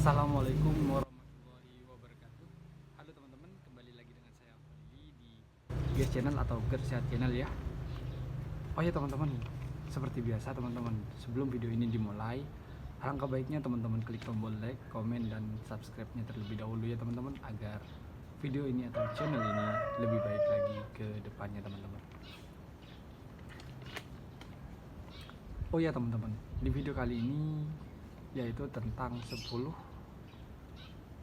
Assalamualaikum warahmatullahi wabarakatuh. Halo teman-teman, kembali lagi dengan saya Fadli di GS Channel atau GER Sehat Channel ya. Oh ya teman-teman, seperti biasa teman-teman, sebelum video ini dimulai, alangkah baiknya teman-teman klik tombol like, komen, dan subscribe-nya terlebih dahulu ya teman-teman, agar video ini atau channel ini lebih baik lagi ke depannya teman-teman. Oh ya teman-teman, di video kali ini yaitu tentang 10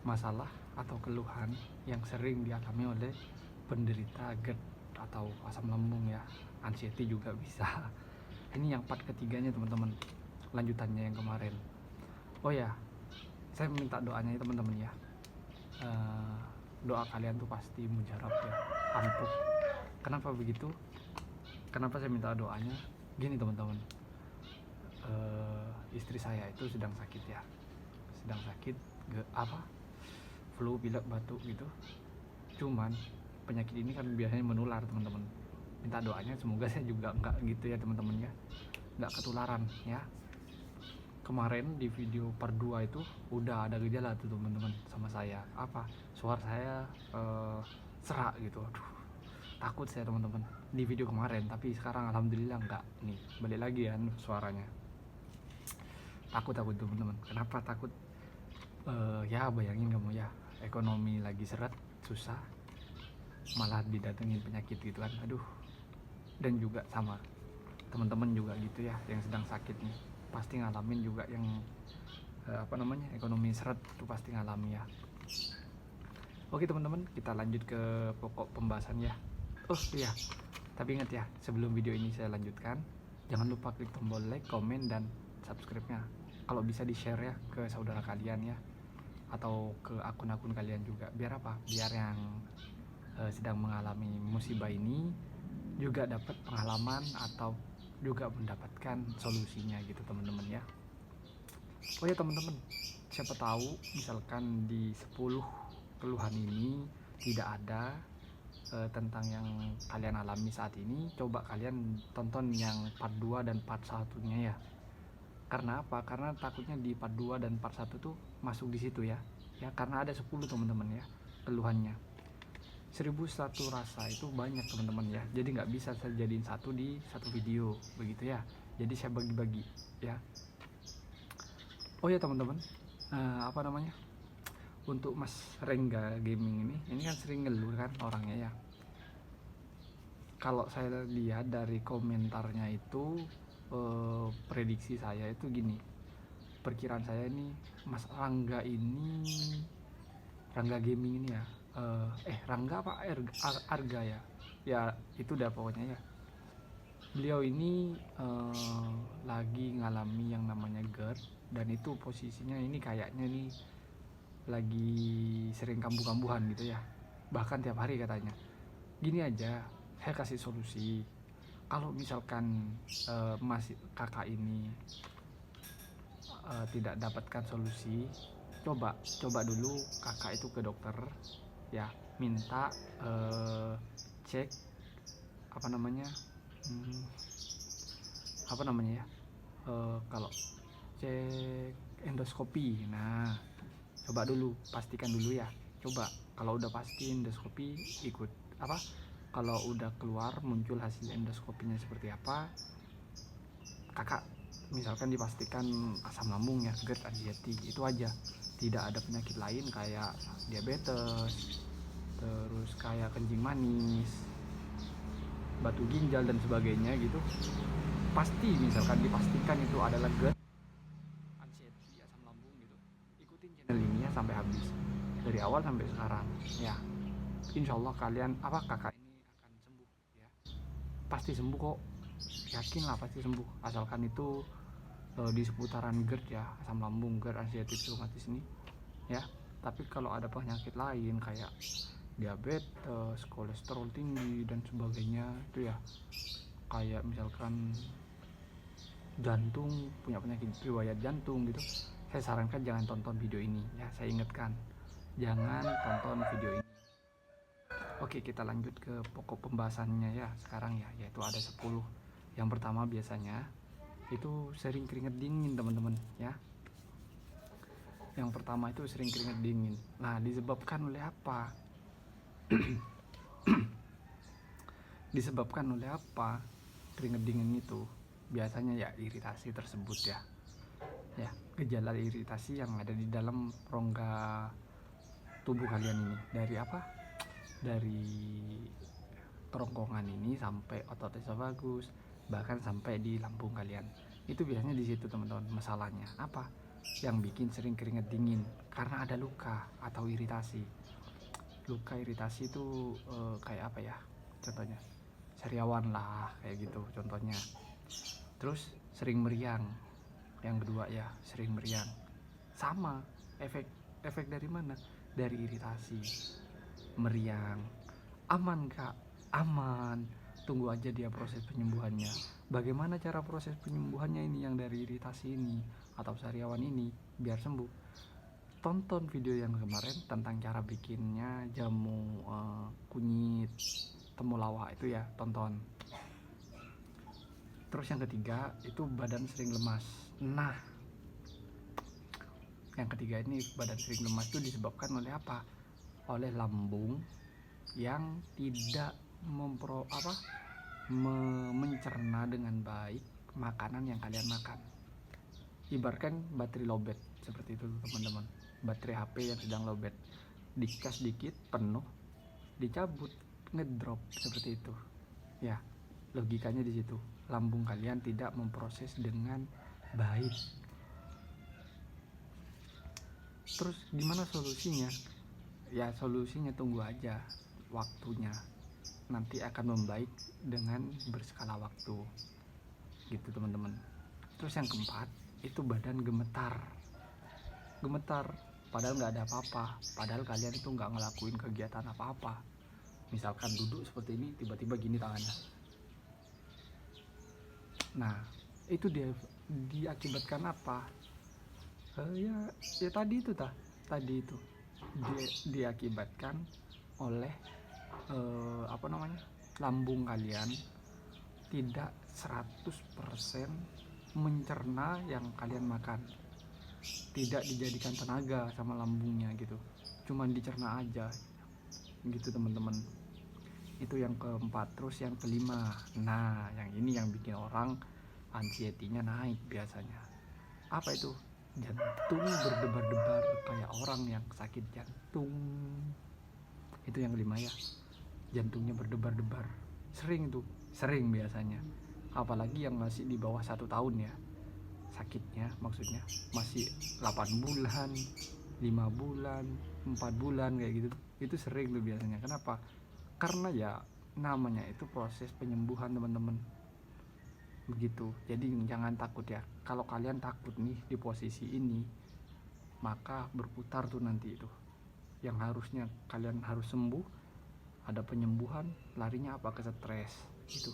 masalah atau keluhan yang sering dialami oleh penderita GERD atau asam lambung ya, anxiety juga bisa. Ini yang part ketiganya teman-teman, lanjutannya yang kemarin. Oh ya, saya minta doanya ya teman-teman ya. Doa kalian tuh pasti mujarab ya, ampuh. Kenapa begitu? Kenapa saya minta doanya? Gini teman-teman, istri saya itu sedang sakit ya, sedang sakit flu, pilek, batuk gitu. Cuman penyakit ini kan biasanya menular teman-teman. Minta doanya semoga saya juga enggak gitu ya teman-teman ya, enggak ketularan ya. Kemarin di video part 2 itu udah ada gejala tuh teman-teman sama saya, suara saya serak gitu. Aduh, takut saya teman-teman di video kemarin, tapi sekarang alhamdulillah enggak. Nih balik lagi ya suaranya. Takut teman-teman. Kenapa takut? Ya bayangin kamu ya, ekonomi lagi seret, susah, malah didatengin penyakit gitu kan. Aduh. Dan juga sama teman-teman juga gitu ya, yang sedang sakit nih pasti ngalamin juga yang ekonomi seret itu pasti ngalami ya. Oke teman-teman, kita lanjut ke pokok pembahasan ya. Oh iya, tapi ingat ya, sebelum video ini saya lanjutkan, jangan lupa klik tombol like, komen, dan subscribe-nya. Kalau bisa di-share ya ke saudara kalian ya, atau ke akun-akun kalian juga. Biar apa? Biar yang sedang mengalami musibah ini juga dapat pengalaman atau juga mendapatkan solusinya gitu teman-teman ya. Oh ya teman-teman, siapa tahu misalkan di 10 keluhan ini tidak ada tentang yang kalian alami saat ini, coba kalian tonton yang part 2 dan part 1-nya ya. Karena apa? Karena takutnya di part 2 dan part 1 tuh masuk di situ ya. Ya, karena ada 10 teman-teman ya keluhannya. 1001 rasa itu banyak teman-teman ya. Jadi nggak bisa saya jadiin satu di satu video begitu ya. Jadi saya bagi-bagi ya. Oh ya teman-teman, untuk Mas Rengga Gaming ini kan sering ngeluh kan orangnya ya. Kalau saya lihat dari komentarnya itu, prediksi saya itu gini, perkiraan saya ini Mas Rangga Gaming ini ya, Rangga apa Arga ya, ya itu dah pokoknya ya. Beliau ini lagi ngalami yang namanya GERD, dan itu posisinya ini kayaknya nih lagi sering kambuh-kambuhan gitu ya, bahkan tiap hari katanya. Gini aja, saya kasih solusi. Kalau misalkan kakak ini tidak dapatkan solusi, coba dulu kakak itu ke dokter ya, minta cek kalau cek endoskopi. Nah, coba dulu, pastikan dulu ya. Coba kalau udah pasti endoskopi, ikut kalau udah keluar muncul hasil endoskopinya seperti apa, kakak misalkan dipastikan asam lambung ya, GERD, anxiety, itu aja. Tidak ada penyakit lain kayak diabetes, terus kayak kencing manis, batu ginjal, dan sebagainya gitu. Pasti misalkan dipastikan itu adalah GERD, anxiety, asam lambung gitu. Ikutin channel ini ya sampai habis, dari awal sampai sekarang ya. Insya Allah kakak ini akan sembuh ya. Pasti sembuh kok, yakin lah pasti sembuh, asalkan itu di seputaran GERD ya, asam lambung, GERD, anxiety, rheumatis ini ya. Tapi kalau ada penyakit lain kayak diabetes, kolesterol tinggi, dan sebagainya itu ya, kayak misalkan jantung, punya penyakit riwayat jantung gitu, saya sarankan jangan tonton video ini ya. Saya ingatkan, jangan tonton video ini. Oke, kita lanjut ke pokok pembahasannya ya sekarang ya, yaitu ada 10. Yang pertama biasanya itu sering keringat dingin teman-teman ya. Yang pertama itu sering keringat dingin. Nah, disebabkan oleh apa? Disebabkan oleh apa keringat dingin itu? Biasanya ya iritasi tersebut ya. Ya, gejala iritasi yang ada di dalam rongga tubuh kalian ini. Dari apa? Dari kerongkongan ini sampai otot esofagus, bahkan sampai di lambung kalian. Itu biasanya di situ teman-teman. Masalahnya apa? Yang bikin sering keringat dingin karena ada luka atau iritasi. Luka iritasi itu kayak apa ya? Contohnya sariawan lah, kayak gitu contohnya. Terus sering meriang. Yang kedua ya, sering meriang. Sama, efek dari mana? Dari iritasi. Meriang. Aman Kak, aman. Tunggu aja dia proses penyembuhannya. Bagaimana cara proses penyembuhannya ini yang dari iritasi ini atau sariawan ini biar sembuh? Tonton video yang kemarin tentang cara bikinnya jamu kunyit temulawak itu ya, tonton. Terus yang ketiga itu badan sering lemas. Nah, yang ketiga ini badan sering lemas itu disebabkan oleh apa? Oleh lambung yang tidak mencerna dengan baik makanan yang kalian makan. Ibaratkan baterai lowbat seperti itu teman-teman. Baterai HP yang sedang lowbat, dicas dikit penuh, dicabut ngedrop seperti itu. Ya, logikanya di situ. Lambung kalian tidak memproses dengan baik. Terus gimana solusinya? Ya solusinya tunggu aja waktunya, nanti akan membaik dengan berskala waktu gitu teman-teman. Terus yang keempat itu badan gemetar padahal nggak ada apa-apa, padahal kalian itu nggak ngelakuin kegiatan apa-apa. Misalkan duduk seperti ini, tiba-tiba gini tangannya. Nah, itu diakibatkan apa? Ya tadi itu diakibatkan oleh lambung kalian tidak 100% mencerna yang kalian makan. Tidak dijadikan tenaga sama lambungnya gitu, cuman dicerna aja gitu teman-teman. Itu yang keempat. Terus yang kelima, nah yang ini yang bikin orang anxiety-nya naik biasanya. Apa itu? Jantung berdebar-debar kayak orang yang sakit jantung. Itu yang kelima ya, jantungnya berdebar-debar. Sering biasanya. Apalagi yang masih di bawah 1 tahun ya, sakitnya maksudnya masih 8 bulan, 5 bulan, 4 bulan kayak gitu. Itu sering tuh biasanya. Kenapa? Karena ya namanya itu proses penyembuhan teman-teman. Begitu. Jadi jangan takut ya. Kalau kalian takut nih di posisi ini, maka berputar tuh nanti itu. Yang harusnya kalian harus sembuh, ada penyembuhan, larinya apa? Ke stres gitu.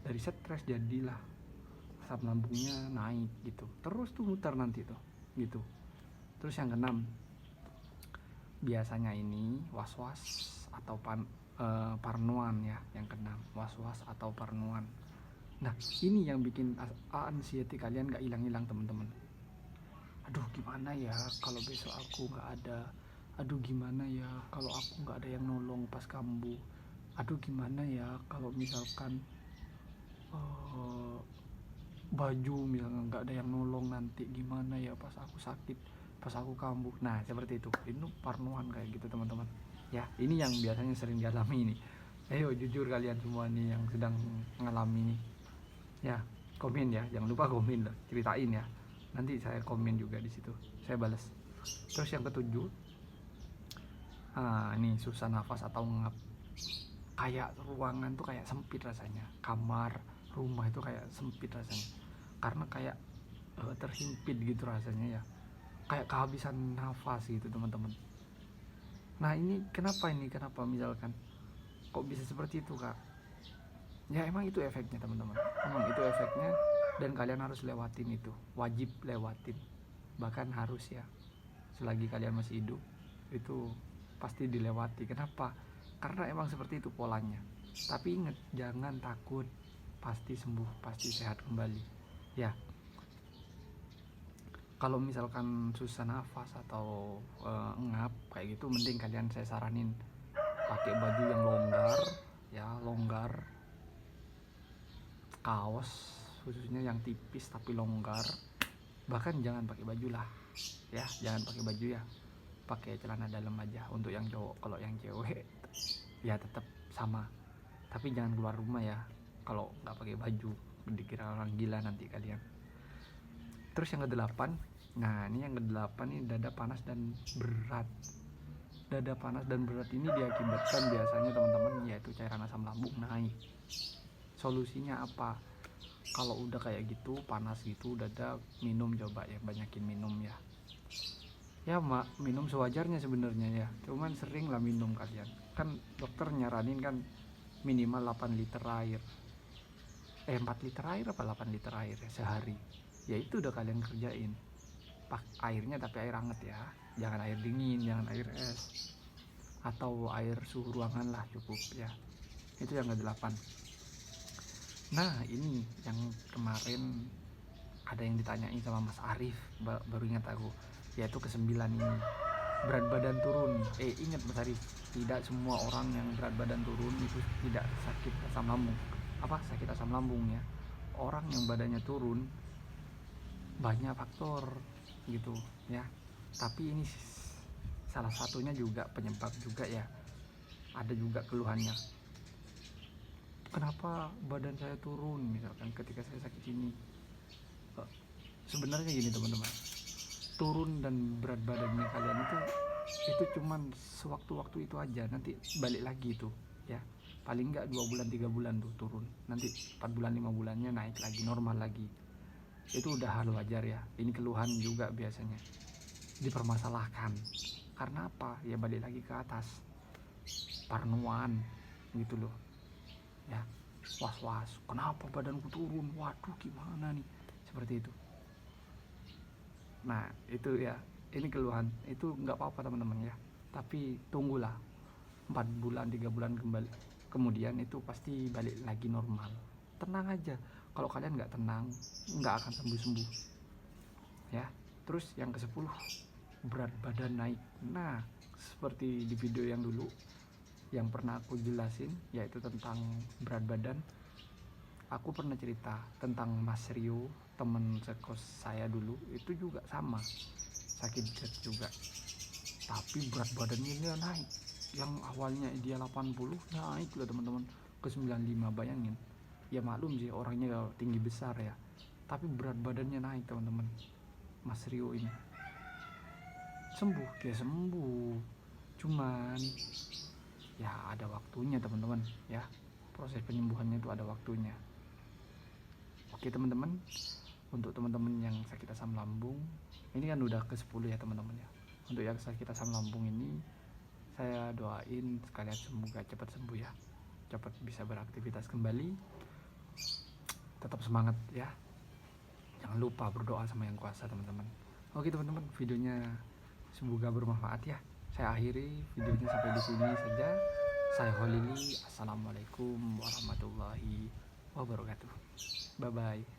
Dari stres jadilah asam lambungnya naik gitu. Terus tuh mutar nanti tuh gitu. Terus yang keenam, biasanya ini was-was atau parnoan ya. Yang keenam, was-was atau parnoan. Nah, ini yang bikin anxiety kalian gak hilang-hilang teman-teman. Aduh gimana ya kalau besok aku gak ada. Aduh gimana ya kalau aku gak ada yang nolong pas kambuh. Aduh gimana ya kalau misalkan baju misalnya gak ada yang nolong nanti. Gimana ya pas aku sakit, pas aku kambuh. Nah seperti itu. Ini parnoan kayak gitu teman-teman. Ya ini yang biasanya sering dialami nih. Ayo jujur kalian semua nih yang sedang mengalami nih. Ya komen ya, jangan lupa komen lah, ceritain ya, nanti saya komen juga di situ, saya balas. Terus yang ketujuh, ini susah nafas atau ngap, kayak ruangan tuh kayak sempit rasanya, kamar rumah itu kayak sempit rasanya, karena kayak terhimpit gitu rasanya ya, kayak kehabisan nafas gitu teman-teman. Nah ini kenapa misalkan kok bisa seperti itu Kak? Ya emang itu efeknya teman-teman, emang itu efeknya, dan kalian harus lewatin itu, wajib lewatin, bahkan harus ya, selagi kalian masih hidup itu pasti dilewati. Kenapa? Karena emang seperti itu polanya. Tapi ingat, jangan takut, pasti sembuh, pasti sehat kembali ya. Kalau misalkan susah nafas atau ngap kayak gitu, mending kalian saya saranin pakai baju yang longgar ya, longgar, kaos khususnya yang tipis tapi longgar. Bahkan jangan pakai baju lah ya, jangan pakai baju ya, pakai celana dalam aja untuk yang cowok. Kalau yang cewek ya tetap sama, tapi jangan keluar rumah ya kalau nggak pakai baju, dikira orang gila nanti kalian. Terus yang kedelapan, nah ini yang kedelapan nih, dada panas dan berat. Dada panas dan berat ini diakibatkan biasanya teman-teman yaitu cairan asam lambung naik. Solusinya apa? Kalau udah kayak gitu panas gitu dada, minum, coba ya, banyakin minum ya. Ya mak, minum sewajarnya sebenarnya ya, cuman sering lah minum kalian. Kan dokter nyaranin kan minimal 8 liter air, 4 liter air apa 8 liter air ya sehari. Ya itu udah kalian kerjain. Airnya tapi air hangat ya, jangan air dingin, jangan air es, atau air suhu ruangan lah cukup ya. Itu yang ke-8. Nah ini yang kemarin ada yang ditanyain sama Mas Arif, baru ingat aku, yaitu ke-9 ini, berat badan turun. Ingat Mas Arif, tidak semua orang yang berat badan turun itu tidak sakit asam lambung. Sakit asam lambung ya. Orang yang badannya turun banyak faktor gitu ya, tapi ini salah satunya juga penyebab juga ya. Ada juga keluhannya, kenapa badan saya turun misalkan ketika saya sakit ini. Sebenarnya gini teman-teman, turun dan berat badannya kalian itu cuman sewaktu-waktu itu aja, nanti balik lagi tuh ya. Paling enggak 2 bulan 3 bulan tuh turun, nanti 4 bulan 5 bulannya naik lagi, normal lagi. Itu udah hal wajar ya. Ini keluhan juga biasanya dipermasalahkan karena apa ya, balik lagi ke atas, parnoan gitu loh ya, was-was kenapa badanku turun, waduh gimana nih, seperti itu. Nah itu ya, ini keluhan itu nggak apa-apa teman-teman ya, tapi tunggulah 4 bulan 3 bulan kembali kemudian itu pasti balik lagi normal. Tenang aja, kalau kalian nggak tenang nggak akan sembuh-sembuh ya. Terus yang ke-10, berat badan naik. Nah seperti di video yang dulu yang pernah aku jelasin, yaitu tentang berat badan, aku pernah cerita tentang Mas Rio, temen sekos saya dulu, itu juga sama, sakit berat juga, tapi berat badannya dia naik. Yang awalnya dia 80 naik loh teman-teman ke 95. Bayangin ya, maklum sih orangnya tinggi besar ya, tapi berat badannya naik teman-teman. Mas Rio ini sembuh, dia sembuh, cuman ya ada waktunya teman-teman ya, proses penyembuhannya itu ada waktunya. Oke teman-teman, untuk teman-teman yang sakit asam lambung ini kan udah ke-10 ya teman-teman ya. Untuk yang sakit asam lambung ini saya doain sekalian semoga cepat sembuh ya, cepat bisa beraktivitas kembali, tetap semangat ya, jangan lupa berdoa sama yang kuasa teman-teman. Oke teman-teman, videonya semoga bermanfaat ya. Saya akhiri videonya sampai di sini saja. Saya Holili, assalamualaikum warahmatullahi wabarakatuh. Bye bye.